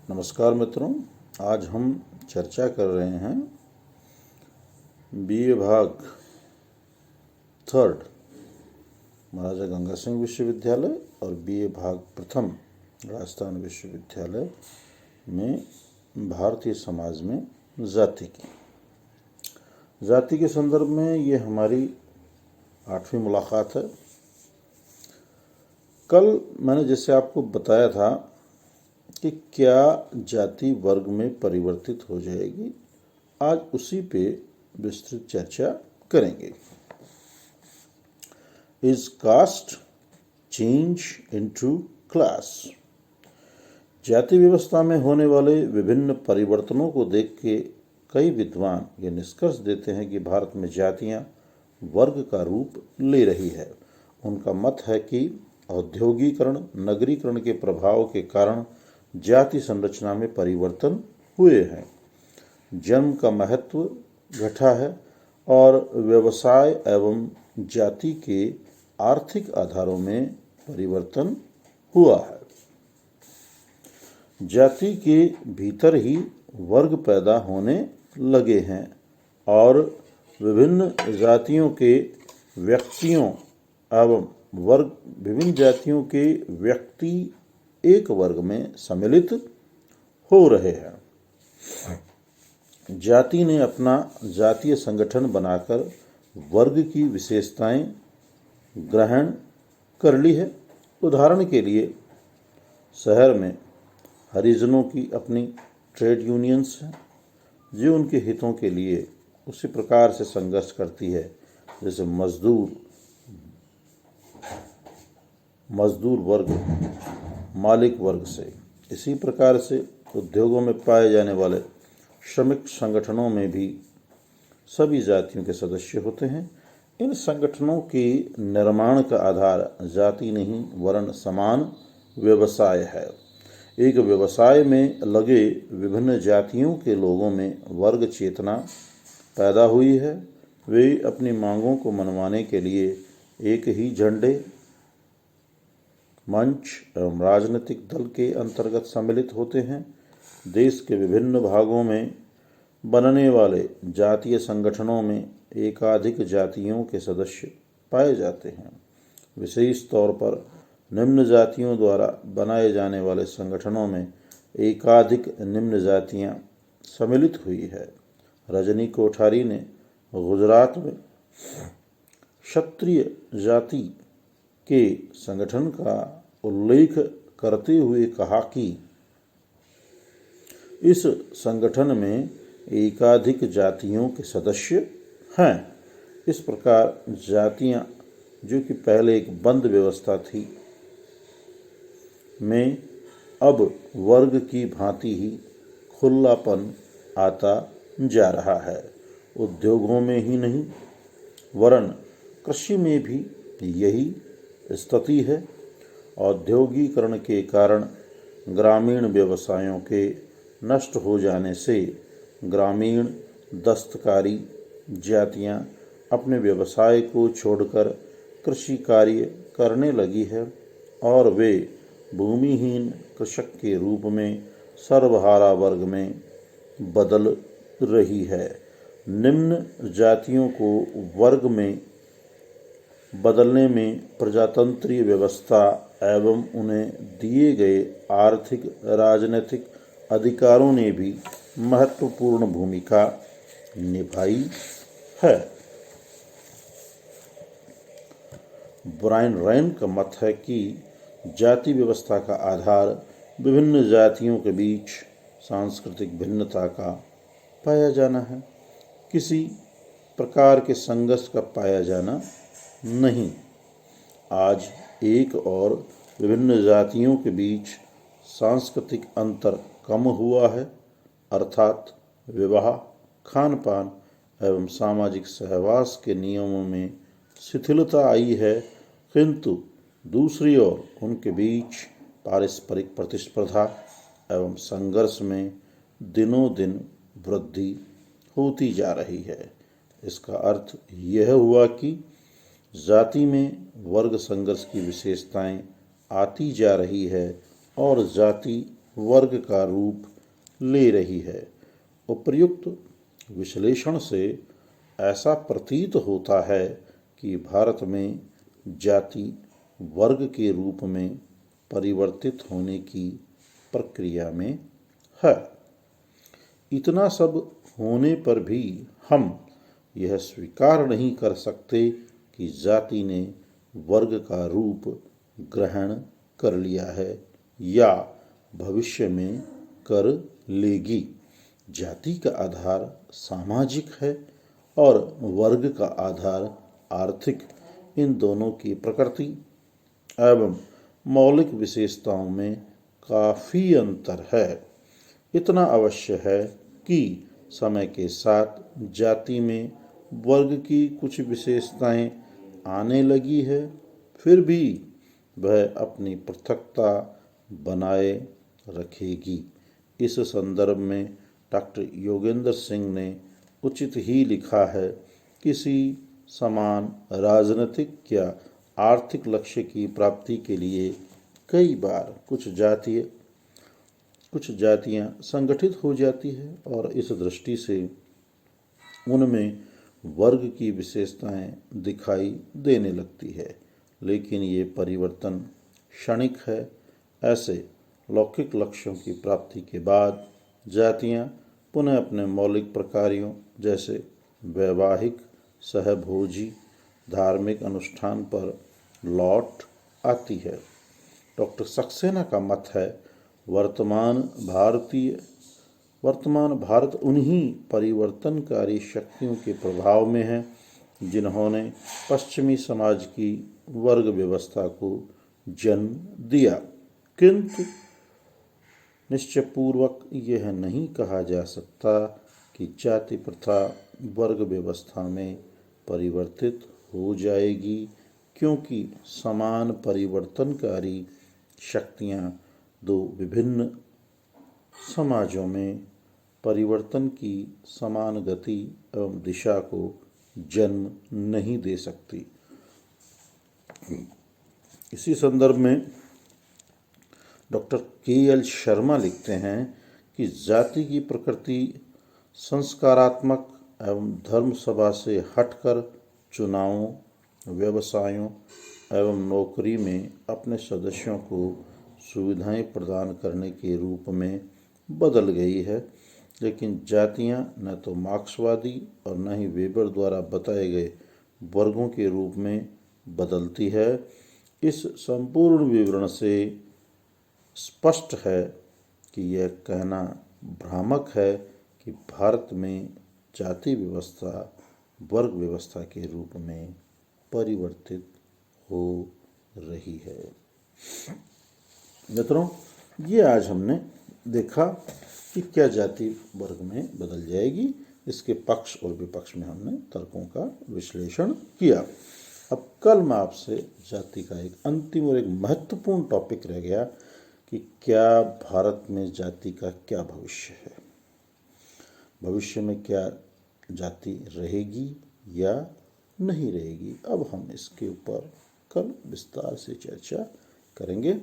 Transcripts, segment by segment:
नमस्कार मित्रों, आज हम चर्चा कर रहे हैं बीए भाग थर्ड महाराजा गंगा सिंह विश्वविद्यालय और बीए भाग प्रथम राजस्थान विश्वविद्यालय में भारतीय समाज में जाति के संदर्भ में ये हमारी 8वीं मुलाकात है। कल मैंने जैसे आपको बताया था कि क्या जाति वर्ग में परिवर्तित हो जाएगी, आज उसी पे विस्तृत चर्चा करेंगे। Is caste change into class? जाति व्यवस्था में होने वाले विभिन्न परिवर्तनों को देख के कई विद्वान ये निष्कर्ष देते हैं कि भारत में जातियां वर्ग का रूप ले रही है। उनका मत है कि औद्योगिकरण, नगरीकरण के प्रभाव के कारण जाति संरचना में परिवर्तन हुए हैं, जन्म का महत्व घटा है और व्यवसाय एवं जाति के आर्थिक आधारों में परिवर्तन हुआ है। जाति के भीतर ही वर्ग पैदा होने लगे हैं और विभिन्न जातियों के व्यक्तियों एवं विभिन्न जातियों के व्यक्ति एक वर्ग में सम्मिलित हो रहे हैं। जाति ने अपना जातीय संगठन बनाकर वर्ग की विशेषताएं ग्रहण कर ली है। उदाहरण के लिए शहर में हरिजनों की अपनी ट्रेड यूनियंस हैं जो उनके हितों के लिए उसी प्रकार से संघर्ष करती है जैसे मजदूर वर्ग मालिक वर्ग से। इसी प्रकार से उद्योगों में पाए जाने वाले श्रमिक संगठनों में भी सभी जातियों के सदस्य होते हैं। इन संगठनों के निर्माण का आधार जाति नहीं वरन समान व्यवसाय है। एक व्यवसाय में लगे विभिन्न जातियों के लोगों में वर्ग चेतना पैदा हुई है। वे अपनी मांगों को मनवाने के लिए एक ही झंडे, मंच एवं राजनीतिक दल के अंतर्गत सम्मिलित होते हैं। देश के विभिन्न भागों में बनने वाले जातीय संगठनों में एकाधिक जातियों के सदस्य पाए जाते हैं। विशेष तौर पर निम्न जातियों द्वारा बनाए जाने वाले संगठनों में एकाधिक निम्न जातियां सम्मिलित हुई है। रजनी कोठारी ने गुजरात में क्षत्रिय जाति के संगठन का उल्लेख करते हुए कहा कि इस संगठन में एकाधिक जातियों के सदस्य हैं। इस प्रकार जातियां, जो कि पहले एक बंद व्यवस्था थी, में अब वर्ग की भांति ही खुलापन आता जा रहा है। उद्योगों में ही नहीं वरन कृषि में भी यही स्थिति है। औद्योगिकरण के कारण ग्रामीण व्यवसायों के नष्ट हो जाने से ग्रामीण दस्तकारी जातियां अपने व्यवसाय को छोड़कर कृषि कार्य करने लगी है और वे भूमिहीन कृषक के रूप में सर्वहारा वर्ग में बदल रही है। निम्न जातियों को वर्ग में बदलने में प्रजातंत्रीय व्यवस्था एवं उन्हें दिए गए आर्थिक राजनीतिक अधिकारों ने भी महत्वपूर्ण भूमिका निभाई है। ब्रायन रैन का मत है कि जाति व्यवस्था का आधार विभिन्न जातियों के बीच सांस्कृतिक भिन्नता का पाया जाना है, किसी प्रकार के संघर्ष का पाया जाना नहीं। आज एक और विभिन्न जातियों के बीच सांस्कृतिक अंतर कम हुआ है, अर्थात विवाह, खान पान एवं सामाजिक सहवास के नियमों में शिथिलता आई है, किंतु दूसरी ओर उनके बीच पारस्परिक प्रतिस्पर्धा एवं संघर्ष में दिनों दिन वृद्धि होती जा रही है। इसका अर्थ यह हुआ कि जाति में वर्ग संघर्ष की विशेषताएं आती जा रही है और जाति वर्ग का रूप ले रही है। उपर्युक्त विश्लेषण से ऐसा प्रतीत होता है कि भारत में जाति वर्ग के रूप में परिवर्तित होने की प्रक्रिया में है। इतना सब होने पर भी हम यह स्वीकार नहीं कर सकते कि जाति ने वर्ग का रूप ग्रहण कर लिया है या भविष्य में कर लेगी। जाति का आधार सामाजिक है और वर्ग का आधार आर्थिक। इन दोनों की प्रकृति एवं मौलिक विशेषताओं में काफ़ी अंतर है। इतना अवश्य है कि समय के साथ जाति में वर्ग की कुछ विशेषताएं आने लगी है, फिर भी वह अपनी पृथकता बनाए रखेगी। इस संदर्भ में डॉक्टर योगेंद्र सिंह ने उचित ही लिखा है, किसी समान राजनीतिक या आर्थिक लक्ष्य की प्राप्ति के लिए कई बार कुछ जातियां संगठित हो जाती है और इस दृष्टि से उनमें वर्ग की विशेषताएं दिखाई देने लगती है, लेकिन ये परिवर्तन क्षणिक है। ऐसे लौकिक लक्ष्यों की प्राप्ति के बाद जातियां पुनः अपने मौलिक प्रकारों जैसे वैवाहिक, सहभोजी, धार्मिक अनुष्ठान पर लौट आती है। डॉक्टर सक्सेना का मत है, वर्तमान भारत उन्हीं परिवर्तनकारी शक्तियों के प्रभाव में है जिन्होंने पश्चिमी समाज की वर्ग व्यवस्था को जन्म दिया। किंतु निश्चयपूर्वक यह नहीं कहा जा सकता कि जाति प्रथा वर्ग व्यवस्था में परिवर्तित हो जाएगी, क्योंकि समान परिवर्तनकारी शक्तियां दो विभिन्न समाजों में परिवर्तन की समान गति एवं दिशा को जन्म नहीं दे सकती। इसी संदर्भ में डॉक्टर के.एल. शर्मा लिखते हैं कि जाति की प्रकृति संस्कारात्मक एवं धर्म सभा से हटकर चुनावों, व्यवसायों एवं नौकरी में अपने सदस्यों को सुविधाएं प्रदान करने के रूप में बदल गई है, लेकिन जातियां न तो मार्क्सवादी और न ही वेबर द्वारा बताए गए वर्गों के रूप में बदलती है। इस संपूर्ण विवरण से स्पष्ट है कि यह कहना भ्रामक है कि भारत में जाति व्यवस्था वर्ग व्यवस्था के रूप में परिवर्तित हो रही है। मित्रों, ये आज हमने देखा कि क्या जाति वर्ग में बदल जाएगी। इसके पक्ष और विपक्ष में हमने तर्कों का विश्लेषण किया। अब कल मैं आपसे जाति का एक अंतिम और एक महत्वपूर्ण टॉपिक रह गया कि क्या भारत में जाति का क्या भविष्य है, भविष्य में क्या जाति रहेगी या नहीं रहेगी। अब हम इसके ऊपर कल विस्तार से चर्चा करेंगे।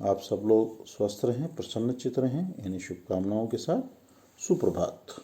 आप सब लोग स्वस्थ रहें, प्रसन्नचित्त रहें, इन्हीं शुभकामनाओं के साथ सुप्रभात।